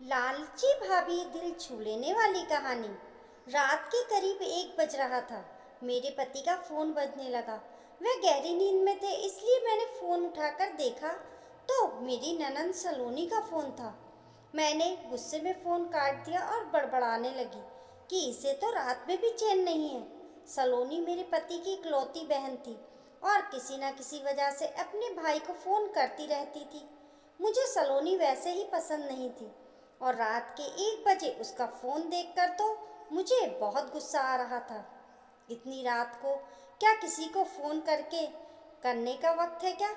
लालची भाभी दिल छू लेने वाली कहानी। रात के करीब 1 बज रहा था। मेरे पति का फोन बजने लगा। वह गहरी नींद में थे, इसलिए मैंने फोन उठाकर देखा तो मेरी ननंद सलोनी का फोन था। मैंने गुस्से में फोन काट दिया और बड़बड़ाने लगी कि इसे तो रात में भी चैन नहीं है। सलोनी मेरे पति की इकलौती बहन थी और किसी न किसी वजह से अपने भाई को फोन करती रहती थी। मुझे सलोनी वैसे ही पसंद नहीं थी और रात के 1 बजे उसका फ़ोन देखकर तो मुझे बहुत गुस्सा आ रहा था। इतनी रात को क्या किसी को फ़ोन करने का वक्त है क्या?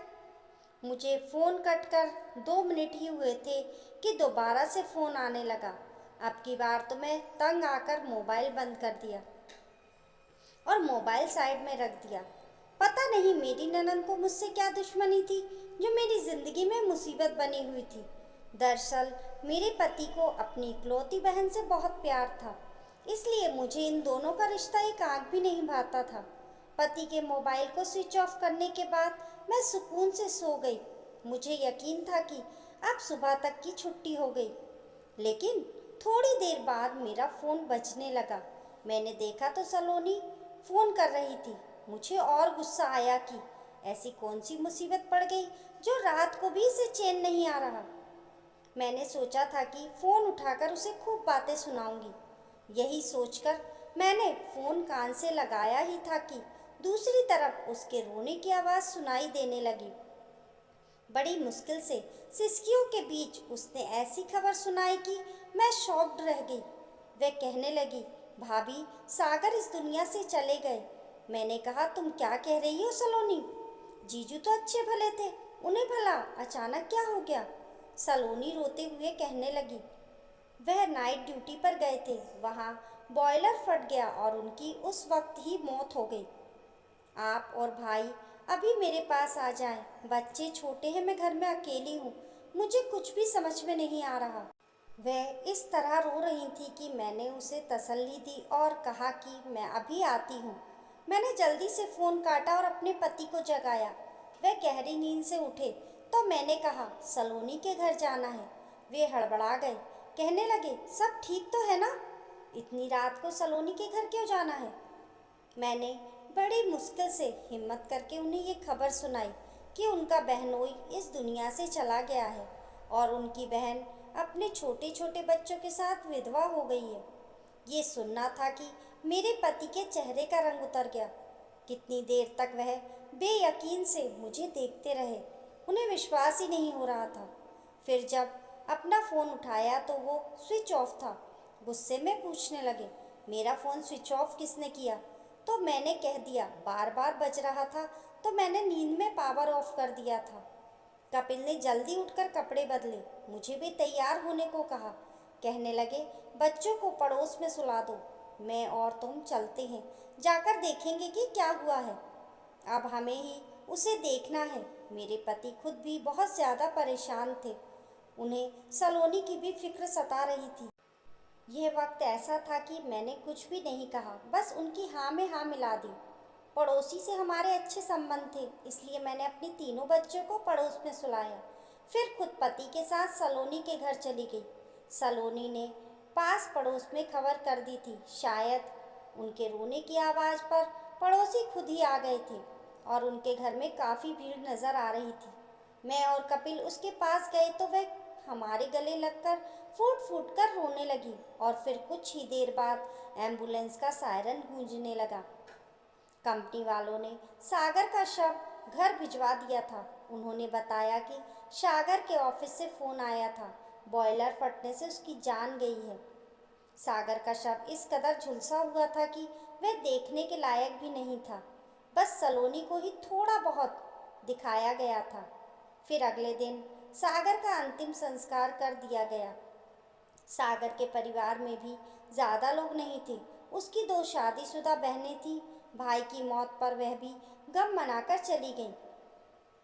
मुझे फ़ोन कट कर 2 मिनट ही हुए थे कि दोबारा से फ़ोन आने लगा। अब की बार तो मैं तंग आकर मोबाइल बंद कर दिया और मोबाइल साइड में रख दिया। पता नहीं मेरी ननद को मुझसे क्या दुश्मनी थी जो मेरी जिंदगी में मुसीबत बनी हुई थी। दरअसल मेरे पति को अपनी इकलौती बहन से बहुत प्यार था, इसलिए मुझे इन दोनों का रिश्ता एक आंख भी नहीं भाता था। पति के मोबाइल को स्विच ऑफ करने के बाद मैं सुकून से सो गई। मुझे यकीन था कि अब सुबह तक की छुट्टी हो गई। लेकिन थोड़ी देर बाद मेरा फ़ोन बजने लगा। मैंने देखा तो सलोनी फ़ोन कर रही थी। मुझे और गुस्सा आया कि ऐसी कौन सी मुसीबत पड़ गई जो रात को भी इसे चैन नहीं आ रहा। मैंने सोचा था कि फ़ोन उठाकर उसे खूब बातें सुनाऊंगी। यही सोचकर मैंने फ़ोन कान से लगाया ही था कि दूसरी तरफ उसके रोने की आवाज़ सुनाई देने लगी। बड़ी मुश्किल से सिसकियों के बीच उसने ऐसी खबर सुनाई कि मैं शॉक्ड रह गई। वह कहने लगी, भाभी, सागर इस दुनिया से चले गए। मैंने कहा, तुम क्या कह रही हो सलोनी? जीजू तो अच्छे भले थे, उन्हें भला अचानक क्या हो गया? सलोनी रोते हुए कहने लगी, वह नाइट ड्यूटी पर गए थे, वहाँ बॉयलर फट गया और उनकी उस वक्त ही मौत हो गई। आप और भाई अभी मेरे पास आ जाएं। बच्चे छोटे हैं, मैं घर में अकेली हूँ। मुझे कुछ भी समझ में नहीं आ रहा। वह इस तरह रो रही थी कि मैंने उसे तसल्ली दी और कहा कि मैं अभी आती हूँ। मैंने जल्दी से फ़ोन काटा और अपने पति को जगाया। वह गहरी नींद से उठे तो मैंने कहा, सलोनी के घर जाना है। वे हड़बड़ा गए, कहने लगे, सब ठीक तो है ना? इतनी रात को सलोनी के घर क्यों जाना है? मैंने बड़ी मुश्किल से हिम्मत करके उन्हें ये खबर सुनाई कि उनका बहनोई इस दुनिया से चला गया है और उनकी बहन अपने छोटे छोटे बच्चों के साथ विधवा हो गई है। ये सुनना था कि मेरे पति के चेहरे का रंग उतर गया। कितनी देर तक वह बेयकीन से मुझे देखते रहे, उन्हें विश्वास ही नहीं हो रहा था। फिर जब अपना फ़ोन उठाया तो वो स्विच ऑफ था। गुस्से में पूछने लगे, मेरा फ़ोन स्विच ऑफ किसने किया? तो मैंने कह दिया, बार बार बज रहा था तो मैंने नींद में पावर ऑफ कर दिया था। कपिल ने जल्दी उठकर कपड़े बदले, मुझे भी तैयार होने को कहा। कहने लगे, बच्चों को पड़ोस में सुला दो, मैं और तुम चलते हैं, जाकर देखेंगे कि क्या हुआ है। अब हमें ही उसे देखना है। मेरे पति खुद भी बहुत ज़्यादा परेशान थे, उन्हें सलोनी की भी फिक्र सता रही थी। यह वक्त ऐसा था कि मैंने कुछ भी नहीं कहा, बस उनकी हाँ में हाँ मिला दी। पड़ोसी से हमारे अच्छे संबंध थे, इसलिए मैंने अपनी तीनों बच्चों को पड़ोस में सुलाया। फिर खुद पति के साथ सलोनी के घर चली गई। सलोनी ने पास पड़ोस में खबर कर दी थी। शायद उनके रोने की आवाज़ पर पड़ोसी खुद ही आ गए थे और उनके घर में काफ़ी भीड़ नज़र आ रही थी। मैं और कपिल उसके पास गए तो वह हमारे गले लगकर फूट फूट कर रोने लगी और फिर कुछ ही देर बाद एम्बुलेंस का सायरन गूंजने लगा। कंपनी वालों ने सागर का शव घर भिजवा दिया था। उन्होंने बताया कि सागर के ऑफिस से फ़ोन आया था, बॉयलर फटने से उसकी जान गई है। सागर का शव इस कदर झुलसा हुआ था कि वह देखने के लायक भी नहीं था। बस सलोनी को ही थोड़ा बहुत दिखाया गया था। फिर अगले दिन सागर का अंतिम संस्कार कर दिया गया। सागर के परिवार में भी ज़्यादा लोग नहीं थे। उसकी 2 शादीशुदा बहनें थीं। भाई की मौत पर वह भी गम मनाकर चली गई।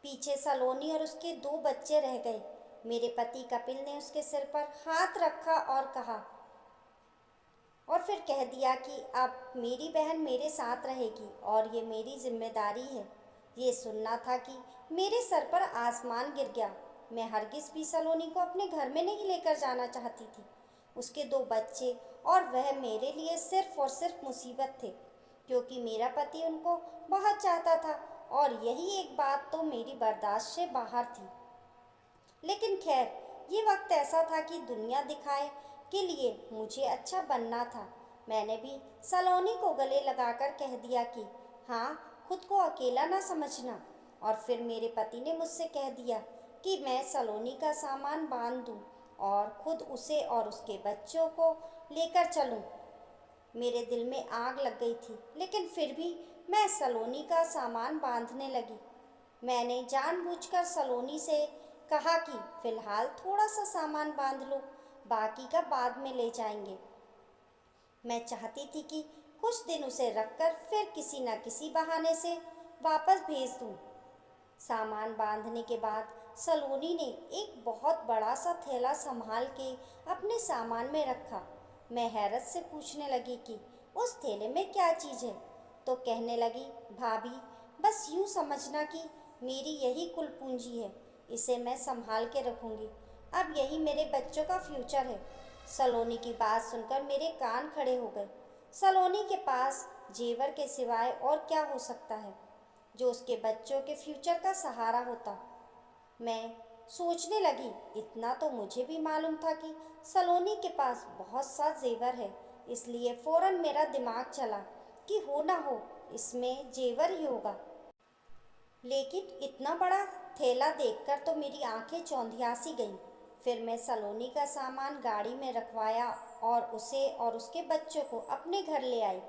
पीछे सलोनी और उसके 2 बच्चे रह गए। मेरे पति कपिल ने उसके सिर पर हाथ रखा और कहा और फिर कह दिया कि अब मेरी बहन मेरे साथ रहेगी और ये मेरी जिम्मेदारी है। ये सुनना था कि मेरे सर पर आसमान गिर गया। मैं हरगिज़ भी सलोनी को अपने घर में नहीं लेकर जाना चाहती थी। उसके 2 बच्चे और वह मेरे लिए सिर्फ और सिर्फ मुसीबत थे, क्योंकि मेरा पति उनको बहुत चाहता था और यही एक बात तो मेरी बर्दाश्त से बाहर थी। लेकिन खैर, ये वक्त ऐसा था कि दुनिया दिखाए के लिए मुझे अच्छा बनना था। मैंने भी सलोनी को गले लगाकर कह दिया कि हाँ, खुद को अकेला ना समझना। और फिर मेरे पति ने मुझसे कह दिया कि मैं सलोनी का सामान बांध दूँ और खुद उसे और उसके बच्चों को लेकर चलूँ। मेरे दिल में आग लग गई थी, लेकिन फिर भी मैं सलोनी का सामान बांधने लगी। मैंने जानबूझकर सलोनी से कहा कि फिलहाल थोड़ा सा सामान बांध लो, बाकी का बाद में ले जाएंगे। मैं चाहती थी कि कुछ दिन उसे रखकर फिर किसी न किसी बहाने से वापस भेज दूं। सामान बांधने के बाद सलोनी ने एक बहुत बड़ा सा थैला संभाल के अपने सामान में रखा। मैं हैरत से पूछने लगी कि उस थैले में क्या चीज़ है, तो कहने लगी, भाभी, बस यूँ समझना कि मेरी यही कुल पूंजी है, इसे मैं संभाल के रखूँगी। अब यही मेरे बच्चों का फ्यूचर है। सलोनी की बात सुनकर मेरे कान खड़े हो गए। सलोनी के पास जेवर के सिवाय और क्या हो सकता है जो उसके बच्चों के फ्यूचर का सहारा होता। मैं सोचने लगी, इतना तो मुझे भी मालूम था कि सलोनी के पास बहुत सा जेवर है, इसलिए फौरन मेरा दिमाग चला कि हो ना हो इसमें जेवर ही होगा। लेकिन इतना बड़ा थैला देखकर तो मेरी आंखें चौंधिया सी गईं। फिर मैं सलोनी का सामान गाड़ी में रखवाया और उसे और उसके बच्चों को अपने घर ले आई।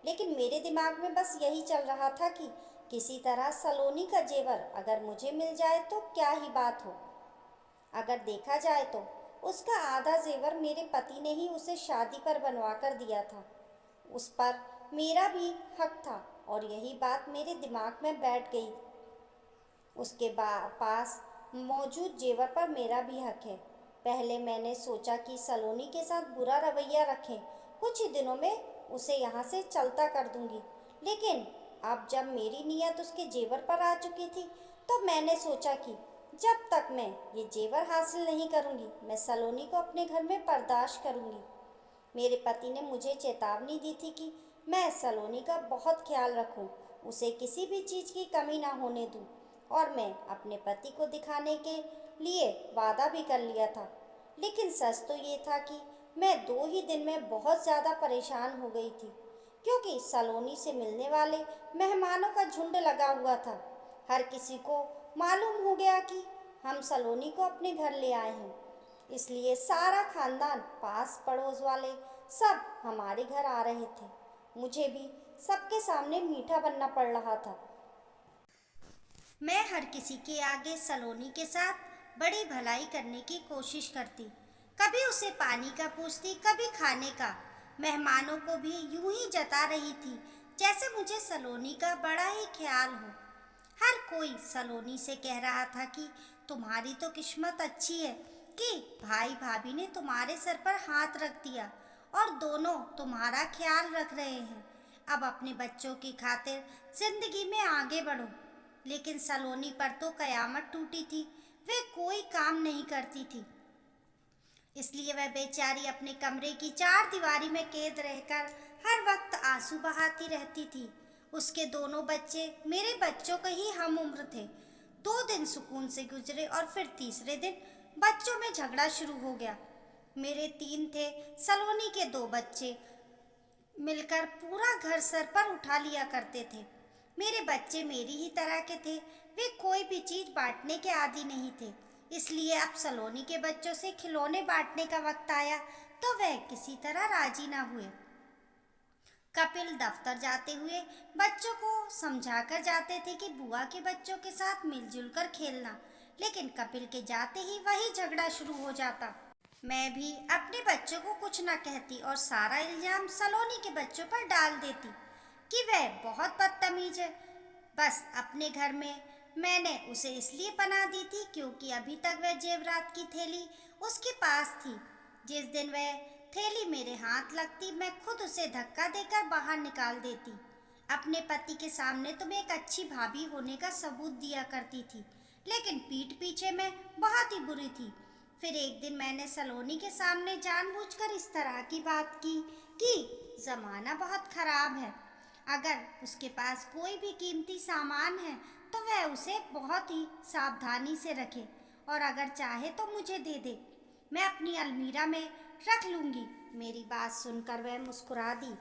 लेकिन मेरे दिमाग में बस यही चल रहा था कि किसी तरह सलोनी का जेवर अगर मुझे मिल जाए तो क्या ही बात हो। अगर देखा जाए तो उसका आधा जेवर मेरे पति ने ही उसे शादी पर बनवा कर दिया था। उस पर मेरा भी हक था और यही बात मेरे दिमाग में बैठ गई। उसके पास मौजूद जेवर पर मेरा भी हक है। पहले मैंने सोचा कि सलोनी के साथ बुरा रवैया रखें, कुछ ही दिनों में उसे यहाँ से चलता कर दूंगी। लेकिन अब जब मेरी नीयत उसके जेवर पर आ चुकी थी, तो मैंने सोचा कि जब तक मैं ये जेवर हासिल नहीं करूंगी, मैं सलोनी को अपने घर में बर्दाश्त करूंगी। मेरे पति ने मुझे चेतावनी दी थी कि मैं सलोनी का बहुत ख्याल रखूं, उसे किसी भी चीज़ की कमी ना होने दूं। और मैं अपने पति को दिखाने के लिए वादा भी कर लिया था। लेकिन सच तो ये था कि मैं 2 ही दिन में बहुत ज़्यादा परेशान हो गई थी, क्योंकि सलोनी से मिलने वाले मेहमानों का झुंड लगा हुआ था। हर किसी को मालूम हो गया कि हम सलोनी को अपने घर ले आए हैं, इसलिए सारा खानदान, पास पड़ोस वाले सब हमारे घर आ रहे थे। मुझे भी सबके सामने मीठा बनना पड़ रहा था। मैं हर किसी के आगे सलोनी के साथ बड़ी भलाई करने की कोशिश करती। कभी उसे पानी का पूछती, कभी खाने का। मेहमानों को भी यूं ही जता रही थी जैसे मुझे सलोनी का बड़ा ही ख्याल हो। हर कोई सलोनी से कह रहा था कि तुम्हारी तो किस्मत अच्छी है कि भाई भाभी ने तुम्हारे सर पर हाथ रख दिया और दोनों तुम्हारा ख्याल रख रहे हैं। अब अपने बच्चों की खातिर जिंदगी में आगे बढ़ो। लेकिन सलोनी पर तो कयामत टूटी थी। वे कोई काम नहीं करती थी, इसलिए वह बेचारी अपने कमरे की 4 दीवारी में कैद रहकर हर वक्त आंसू बहाती रहती थी। उसके दोनों बच्चे मेरे बच्चों के ही हम उम्र थे। 2 दिन सुकून से गुजरे और फिर तीसरे दिन बच्चों में झगड़ा शुरू हो गया। मेरे 3 थे, सलोनी के 2 बच्चे मिलकर पूरा घर सर पर उठा लिया करते थे। मेरे बच्चे मेरी ही तरह के थे, वे कोई भी चीज़ बांटने के आदी नहीं थे। इसलिए अब सलोनी के बच्चों से खिलौने बांटने का वक्त आया तो वह किसी तरह राजी ना हुए। कपिल दफ्तर जाते हुए बच्चों को समझाकर जाते थे कि बुआ के बच्चों के साथ मिलजुल कर खेलना, लेकिन कपिल के जाते ही वही झगड़ा शुरू हो जाता। मैं भी अपने बच्चों को कुछ ना कहती और सारा इल्जाम सलोनी के बच्चों पर डाल देती कि वह बहुत बदतमीज है। बस अपने घर में मैंने उसे इसलिए पनाह दी थी क्योंकि अभी तक वह जेवरात की थैली उसके पास थी। जिस दिन वह थैली मेरे हाथ लगती, मैं खुद उसे धक्का देकर बाहर निकाल देती। अपने पति के सामने तो मैं एक अच्छी भाभी होने का सबूत दिया करती थी, लेकिन पीठ पीछे मैं बहुत ही बुरी थी। फिर एक दिन मैंने सलोनी के सामने जानबूझकर इस तरह की बात की कि ज़माना बहुत ख़राब है। अगर उसके पास कोई भी कीमती सामान है तो वह उसे बहुत ही सावधानी से रखे और अगर चाहे तो मुझे दे दे, मैं अपनी अलमीरा में रख लूँगी। मेरी बात सुनकर वह मुस्कुरा दी,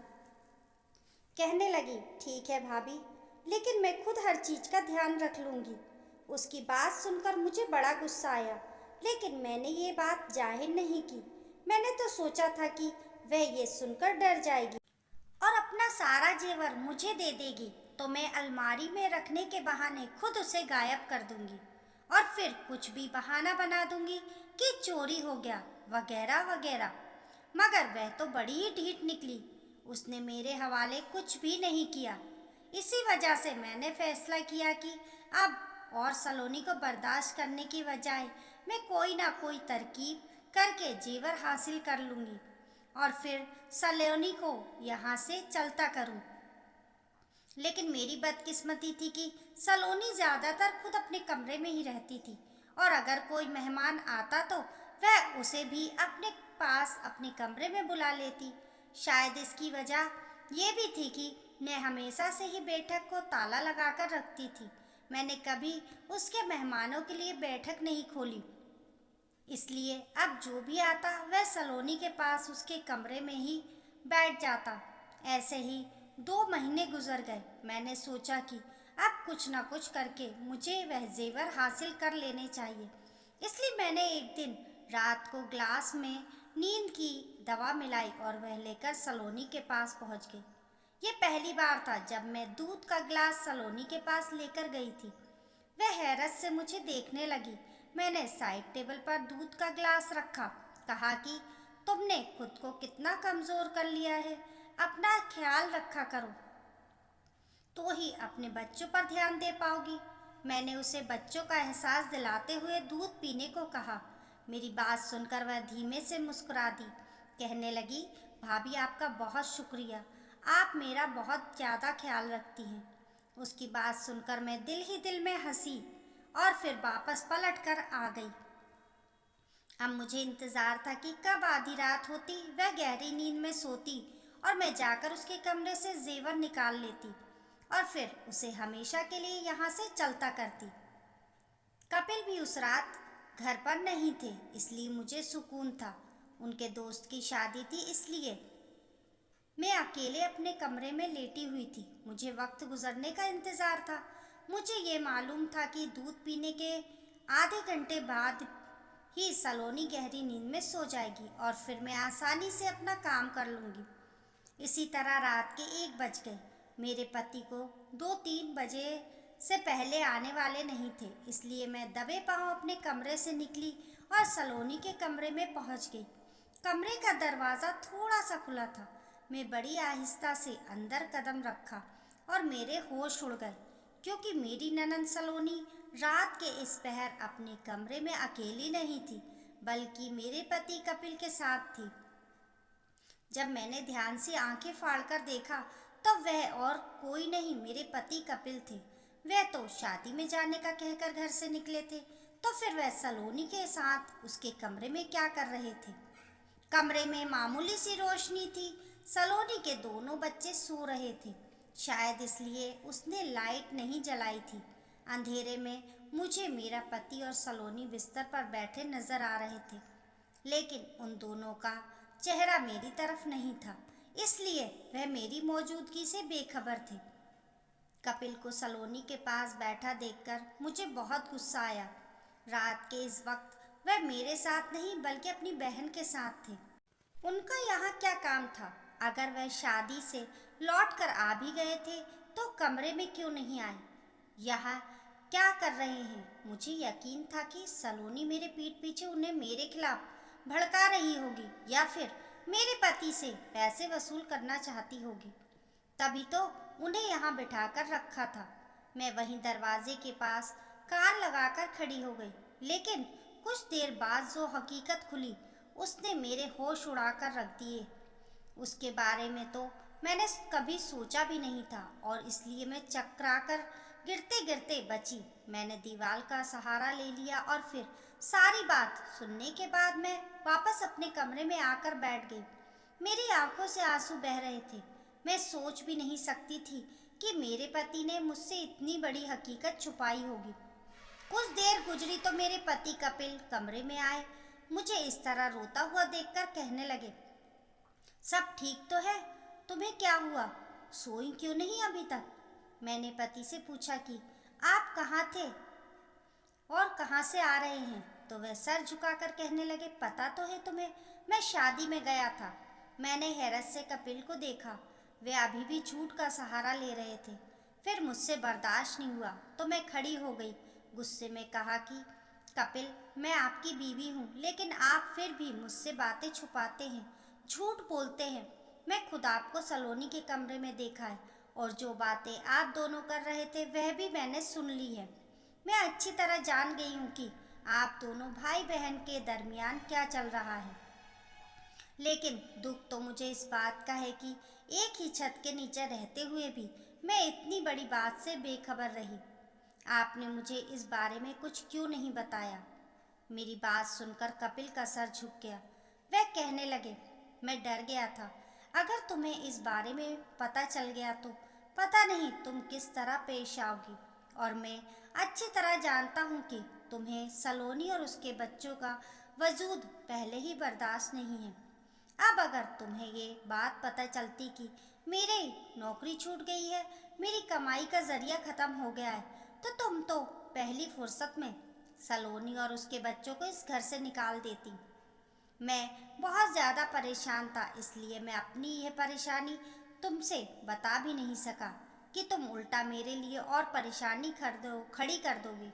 कहने लगी, ठीक है भाभी, लेकिन मैं खुद हर चीज़ का ध्यान रख लूँगी। उसकी बात सुनकर मुझे बड़ा गुस्सा आया, लेकिन मैंने ये बात जाहिर नहीं की। मैंने तो सोचा था कि वह ये सुनकर डर जाएगी और अपना सारा जेवर मुझे दे देगी, तो मैं अलमारी में रखने के बहाने खुद उसे गायब कर दूंगी और फिर कुछ भी बहाना बना दूंगी कि चोरी हो गया वगैरह वगैरह। मगर वह तो बड़ी ही ढीठ निकली, उसने मेरे हवाले कुछ भी नहीं किया। इसी वजह से मैंने फैसला किया कि अब और सलोनी को बर्दाश्त करने की बजाय मैं कोई ना कोई तरकीब करके जेवर हासिल कर लूँगी और फिर सलोनी को यहाँ से चलता करूँ। लेकिन मेरी बदकिस्मती थी कि सलोनी ज़्यादातर खुद अपने कमरे में ही रहती थी और अगर कोई मेहमान आता तो वह उसे भी अपने पास अपने कमरे में बुला लेती। शायद इसकी वजह ये भी थी कि मैं हमेशा से ही बैठक को ताला लगाकर रखती थी। मैंने कभी उसके मेहमानों के लिए बैठक नहीं खोली, इसलिए अब जो भी आता वह सलोनी के पास उसके कमरे में ही बैठ जाता। ऐसे ही 2 महीने गुजर गए। मैंने सोचा कि अब कुछ ना कुछ करके मुझे वह जेवर हासिल कर लेने चाहिए, इसलिए मैंने एक दिन रात को ग्लास में नींद की दवा मिलाई और वह लेकर सलोनी के पास पहुंच गई। ये पहली बार था जब मैं दूध का ग्लास सलोनी के पास लेकर गई थी। वह हैरत से मुझे देखने लगी। मैंने साइड टेबल पर दूध का ग्लास रखा, कहा कि तुमने खुद को कितना कमज़ोर कर लिया है, अपना ख्याल रखा करो तो ही अपने बच्चों पर ध्यान दे पाओगी। मैंने उसे बच्चों का एहसास दिलाते हुए दूध पीने को कहा। मेरी बात सुनकर वह धीमे से मुस्कुरा दी, कहने लगी, भाभी आपका बहुत शुक्रिया, आप मेरा बहुत ज़्यादा ख्याल रखती हैं। उसकी बात सुनकर मैं दिल ही दिल में हंसी और फिर वापस पलट कर आ गई। अब मुझे इंतज़ार था कि कब आधी रात होती, वह गहरी नींद में सोती और मैं जाकर उसके कमरे से जेवर निकाल लेती और फिर उसे हमेशा के लिए यहाँ से चलता करती। कपिल भी उस रात घर पर नहीं थे, इसलिए मुझे सुकून था। उनके दोस्त की शादी थी, इसलिए मैं अकेले अपने कमरे में लेटी हुई थी। मुझे वक्त गुजरने का इंतज़ार था। मुझे ये मालूम था कि दूध पीने के आधे घंटे बाद ही सलोनी गहरी नींद में सो जाएगी और फिर मैं आसानी से अपना काम कर लूँगी। इसी तरह रात के 1 बज गए। मेरे पति को 2-3 बजे से पहले आने वाले नहीं थे, इसलिए मैं दबे पांव अपने कमरे से निकली और सलोनी के कमरे में पहुंच गई। कमरे का दरवाज़ा थोड़ा सा खुला था। मैं बड़ी आहिस्ता से अंदर कदम रखा और मेरे होश उड़ गए, क्योंकि मेरी ननंद सलोनी रात के इस पहर अपने कमरे में अकेली नहीं थी, बल्कि मेरे पति कपिल के साथ थी। जब मैंने ध्यान से आंखें फाड़कर देखा तो वह और कोई नहीं, मेरे पति कपिल थे। वह तो शादी में जाने का कहकर घर से निकले थे, तो फिर वह सलोनी के साथ उसके कमरे में क्या कर रहे थे? कमरे में मामूली सी रोशनी थी। सलोनी के दोनों बच्चे सो रहे थे, शायद इसलिए उसने लाइट नहीं जलाई थी। अंधेरे में मुझे मेरा पति और सलोनी बिस्तर पर बैठे नजर आ रहे थे, लेकिन उन दोनों का चेहरा मेरी तरफ नहीं था, इसलिए वह मेरी मौजूदगी से बेखबर थे। कपिल को सलोनी के पास बैठा देखकर मुझे बहुत गुस्सा आया। रात के इस वक्त वह मेरे साथ नहीं बल्कि अपनी बहन के साथ थे। उनका यहाँ क्या काम था? अगर वह शादी से लौटकर आ भी गए थे तो कमरे में क्यों नहीं आए? यहाँ क्या कर रहे हैं? मुझे यकीन था कि सलोनी मेरे पीठ पीछे उन्हें मेरे खिलाफ भड़का रही होगी या फिर मेरे पति से पैसे वसूल करना चाहती होगी, तभी तो उन्हें यहाँ बिठाकर रखा था। मैं वहीं दरवाजे के पास कान लगाकर खड़ी हो गई, लेकिन कुछ देर बाद जो हकीकत खुली उसने मेरे होश उड़ाकर रख दिए। उसके बारे में तो मैंने कभी सोचा भी नहीं था और इसलिए मैं चकराकर गिरते गिरते बची। मैंने दीवार का सहारा ले लिया और फिर सारी बात सुनने के बाद मैं वापस अपने कमरे में आकर बैठ गई। मेरी आंखों से आंसू बह रहे थे। मैं सोच भी नहीं सकती थी कि मेरे पति ने मुझसे इतनी बड़ी हकीकत छुपाई होगी। कुछ देर गुजरी तो मेरे पति कपिल कमरे में आए। मुझे इस तरह रोता हुआ देखकर कहने लगे, सब ठीक तो है? तुम्हें क्या हुआ? सोई क्यों नहीं अभी तक? मैंने पति से पूछा कि आप कहाँ थे और कहाँ से आ रहे हैं? तो वह सर झुकाकर कहने लगे, पता तो है तुम्हें, मैं शादी में गया था। मैंने हैरत से कपिल को देखा। वे अभी भी झूठ का सहारा ले रहे थे। फिर मुझसे बर्दाश्त नहीं हुआ तो मैं खड़ी हो गई। गुस्से में कहा कि कपिल, मैं आपकी बीवी हूँ, लेकिन आप फिर भी मुझसे बातें छुपाते हैं, झूठ बोलते हैं। मैं खुद आपको सलोनी के कमरे में देखा है और जो बातें आप दोनों कर रहे थे वह भी मैंने सुन ली है। मैं अच्छी तरह जान गई हूँ कि आप दोनों भाई बहन के दरमियान क्या चल रहा है। लेकिन दुख तो मुझे इस बात का है कि एक ही छत के नीचे रहते हुए भी मैं इतनी बड़ी बात से बेखबर रही। आपने मुझे इस बारे में कुछ क्यों नहीं बताया? मेरी बात सुनकर कपिल का सर झुक गया। वह कहने लगे, मैं डर गया था। अगर तुम्हें इस बारे में पता चल गया तो पता नहीं तुम किस तरह पेश आओगी। और मैं अच्छी तरह जानता हूँ कि तुम्हें सलोनी और उसके बच्चों का वजूद पहले ही बर्दाश्त नहीं है। अब अगर तुम्हें ये बात पता चलती कि मेरी नौकरी छूट गई है, मेरी कमाई का जरिया खत्म हो गया है, तो तुम तो पहली फुर्सत में सलोनी और उसके बच्चों को इस घर से निकाल देती। मैं बहुत ज़्यादा परेशान था, इसलिए मैं अपनी यह परेशानी तुमसे बता भी नहीं सका कि तुम उल्टा मेरे लिए और परेशानी खड़ी कर दोगी।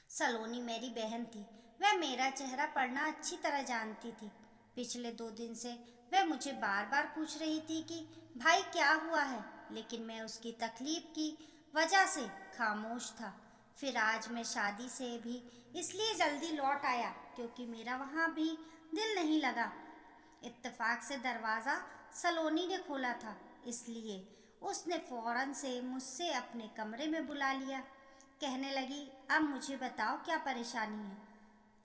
सलोनी मेरी बहन थी। वह मेरा चेहरा पढ़ना अच्छी तरह जानती थी। पिछले 2 दिन से वह मुझे बार बार पूछ रही थी कि भाई क्या हुआ है, लेकिन मैं उसकी तकलीफ की वजह से खामोश था। फिर आज मैं शादी से भी इसलिए जल्दी लौट आया क्योंकि मेरा वहाँ भी दिल नहीं लगा। इत्तेफाक से दरवाज़ा सलोनी ने खोला था, इसलिए उसने फौरन से मुझसे अपने कमरे में बुला लिया। कहने लगी, अब मुझे बताओ क्या परेशानी है?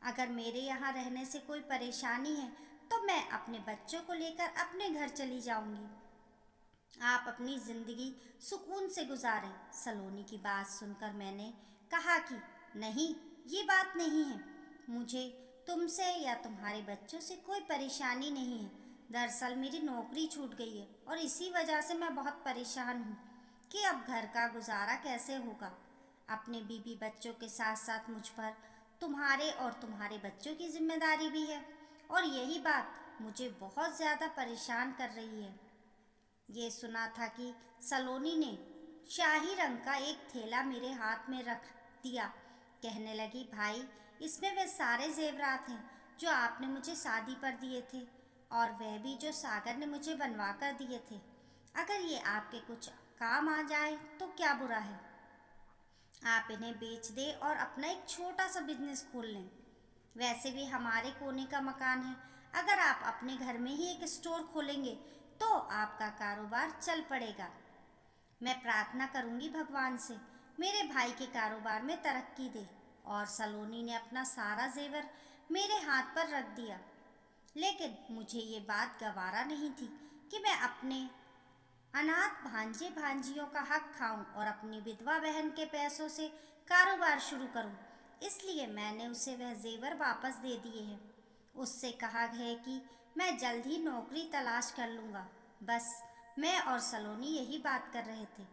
अगर मेरे यहाँ रहने से कोई परेशानी है तो मैं अपने बच्चों को लेकर अपने घर चली जाऊंगी। आप अपनी ज़िंदगी सुकून से गुजारें। सलोनी की बात सुनकर मैंने कहा कि नहीं, ये बात नहीं है। मुझे तुमसे या तुम्हारे बच्चों से कोई परेशानी नहीं है। दरअसल मेरी नौकरी छूट गई है और इसी वजह से मैं बहुत परेशान हूँ कि अब घर का गुजारा कैसे होगा। अपने बीवी बच्चों के साथ साथ मुझ पर तुम्हारे और तुम्हारे बच्चों की जिम्मेदारी भी है और यही बात मुझे बहुत ज़्यादा परेशान कर रही है। ये सुना था कि सलोनी ने शाही रंग का एक थैला मेरे हाथ में रख दिया। कहने लगी, भाई, इसमें वे सारे जेवरात हैं जो आपने मुझे शादी पर दिए थे और वह भी जो सागर ने मुझे बनवा कर दिए थे। अगर ये आपके कुछ काम आ जाए तो क्या बुरा है। आप इन्हें बेच दें और अपना एक छोटा सा बिजनेस खोल लें। वैसे भी हमारे कोने का मकान है। अगर आप अपने घर में ही एक स्टोर खोलेंगे तो आपका कारोबार चल पड़ेगा। मैं प्रार्थना करूंगी भगवान से मेरे भाई के कारोबार में तरक्की दे। और सलोनी ने अपना सारा जेवर मेरे हाथ पर रख दिया। लेकिन मुझे ये बात गवारा नहीं थी कि मैं अपने अनाथ भांजे भांजियों का हक खाऊं और अपनी विधवा बहन के पैसों से कारोबार शुरू करूं। इसलिए मैंने उसे वह जेवर वापस दे दिए हैं। उससे कहा है कि मैं जल्द ही नौकरी तलाश कर लूँगा। बस मैं और सलोनी यही बात कर रहे थे।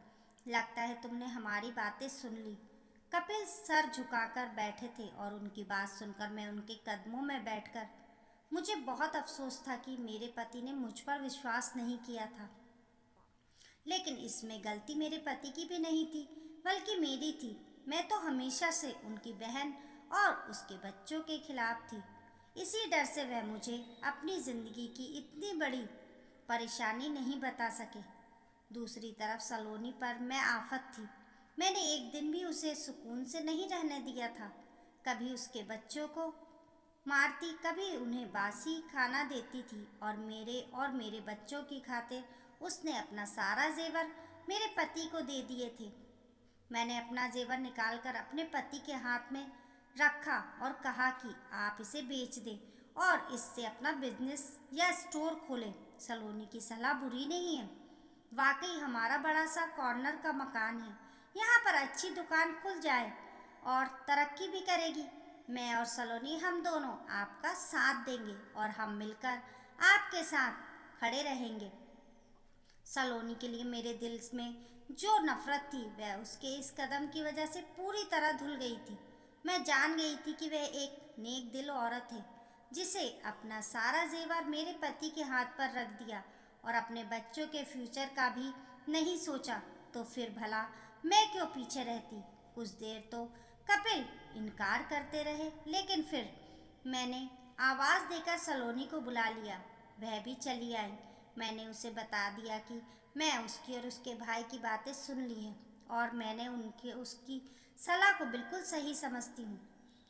लगता है तुमने हमारी बातें सुन ली। कपिल सर झुकाकर बैठे थे और उनकी बात सुनकर मैं उनके कदमों में बैठकर मुझे बहुत अफसोस था कि मेरे पति ने मुझ पर विश्वास नहीं किया था। लेकिन इसमें गलती मेरे पति की भी नहीं थी, बल्कि मेरी थी। मैं तो हमेशा से उनकी बहन और उसके बच्चों के खिलाफ थी। इसी डर से वह मुझे अपनी ज़िंदगी की इतनी बड़ी परेशानी नहीं बता सके। दूसरी तरफ सलोनी पर मैं आफत थी। मैंने एक दिन भी उसे सुकून से नहीं रहने दिया था। कभी उसके बच्चों को मारती, कभी उन्हें बासी खाना देती थी और मेरे बच्चों की खातिर उसने अपना सारा जेवर मेरे पति को दे दिए थे। मैंने अपना जेवर निकालकर अपने पति के हाथ में रखा और कहा कि आप इसे बेच दें और इससे अपना बिजनेस या स्टोर खोलें। सलोनी की सलाह बुरी नहीं है। वाकई हमारा बड़ा सा कॉर्नर का मकान है। यहाँ पर अच्छी दुकान खुल जाए और तरक्की भी करेगी। मैं और सलोनी हम दोनों आपका साथ देंगे और हम मिलकर आपके साथ खड़े रहेंगे। सलोनी के लिए मेरे दिल में जो नफरत थी वह उसके इस कदम की वजह से पूरी तरह धुल गई थी। मैं जान गई थी कि वह एक नेक दिल औरत है जिसे अपना सारा जेवर मेरे पति के हाथ पर रख दिया और अपने बच्चों के फ्यूचर का भी नहीं सोचा। तो फिर भला मैं क्यों पीछे रहती। कुछ देर तो कपिल इनकार करते रहे, लेकिन फिर मैंने आवाज़ देकर सलोनी को बुला लिया। वह भी चली आई। मैंने उसे बता दिया कि मैं उसकी और उसके भाई की बातें सुन ली हैं और मैंने उसकी सलाह को बिल्कुल सही समझती हूँ।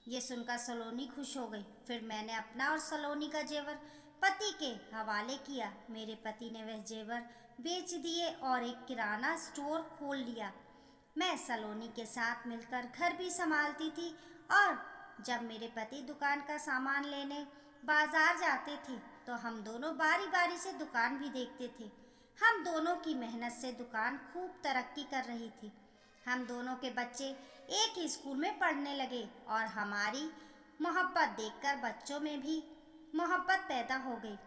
ये सुनकर सलोनी खुश हो गई। फिर मैंने अपना और सलोनी का जेवर पति के हवाले किया। मेरे पति ने वह जेवर बेच दिए और एक किराना स्टोर खोल लिया। मैं सलोनी के साथ मिलकर घर भी संभालती थी और जब मेरे पति दुकान का सामान लेने बाजार जाते थे तो हम दोनों बारी बारी से दुकान भी देखते थे। हम दोनों की मेहनत से दुकान खूब तरक्की कर रही थी। हम दोनों के बच्चे एक ही स्कूल में पढ़ने लगे और हमारी मोहब्बत देखकर बच्चों में भी मोहब्बत पैदा हो गई।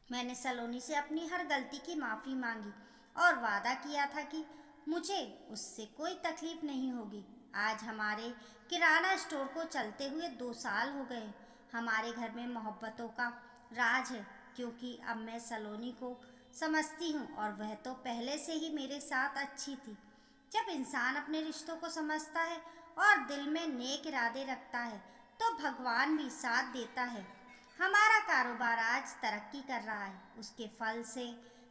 मैंने सलोनी से अपनी हर गलती की माफ़ी मांगी और वादा किया था कि मुझे उससे कोई तकलीफ नहीं होगी। आज हमारे किराना स्टोर को चलते हुए 2 साल हो गए। हमारे घर में मोहब्बतों का राज है क्योंकि अब मैं सलोनी को समझती हूँ और वह तो पहले से ही मेरे साथ अच्छी थी। जब इंसान अपने रिश्तों को समझता है और दिल में नेक इरादे रखता है तो भगवान भी साथ देता है। हमारा कारोबार आज तरक्की कर रहा है। उसके फल से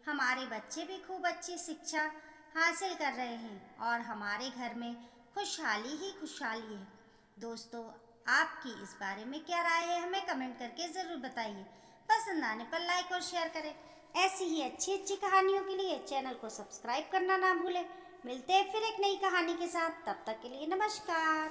हमारे बच्चे भी खूब अच्छी शिक्षा हासिल कर रहे हैं और हमारे घर में खुशहाली ही खुशहाली है। दोस्तों, आपकी इस बारे में क्या राय है हमें कमेंट करके ज़रूर बताइए। पसंद आने पर लाइक और शेयर करें। ऐसी ही अच्छी अच्छी कहानियों के लिए चैनल को सब्सक्राइब करना ना भूलें। मिलते हैं फिर एक नई कहानी के साथ। तब तक के लिए नमस्कार।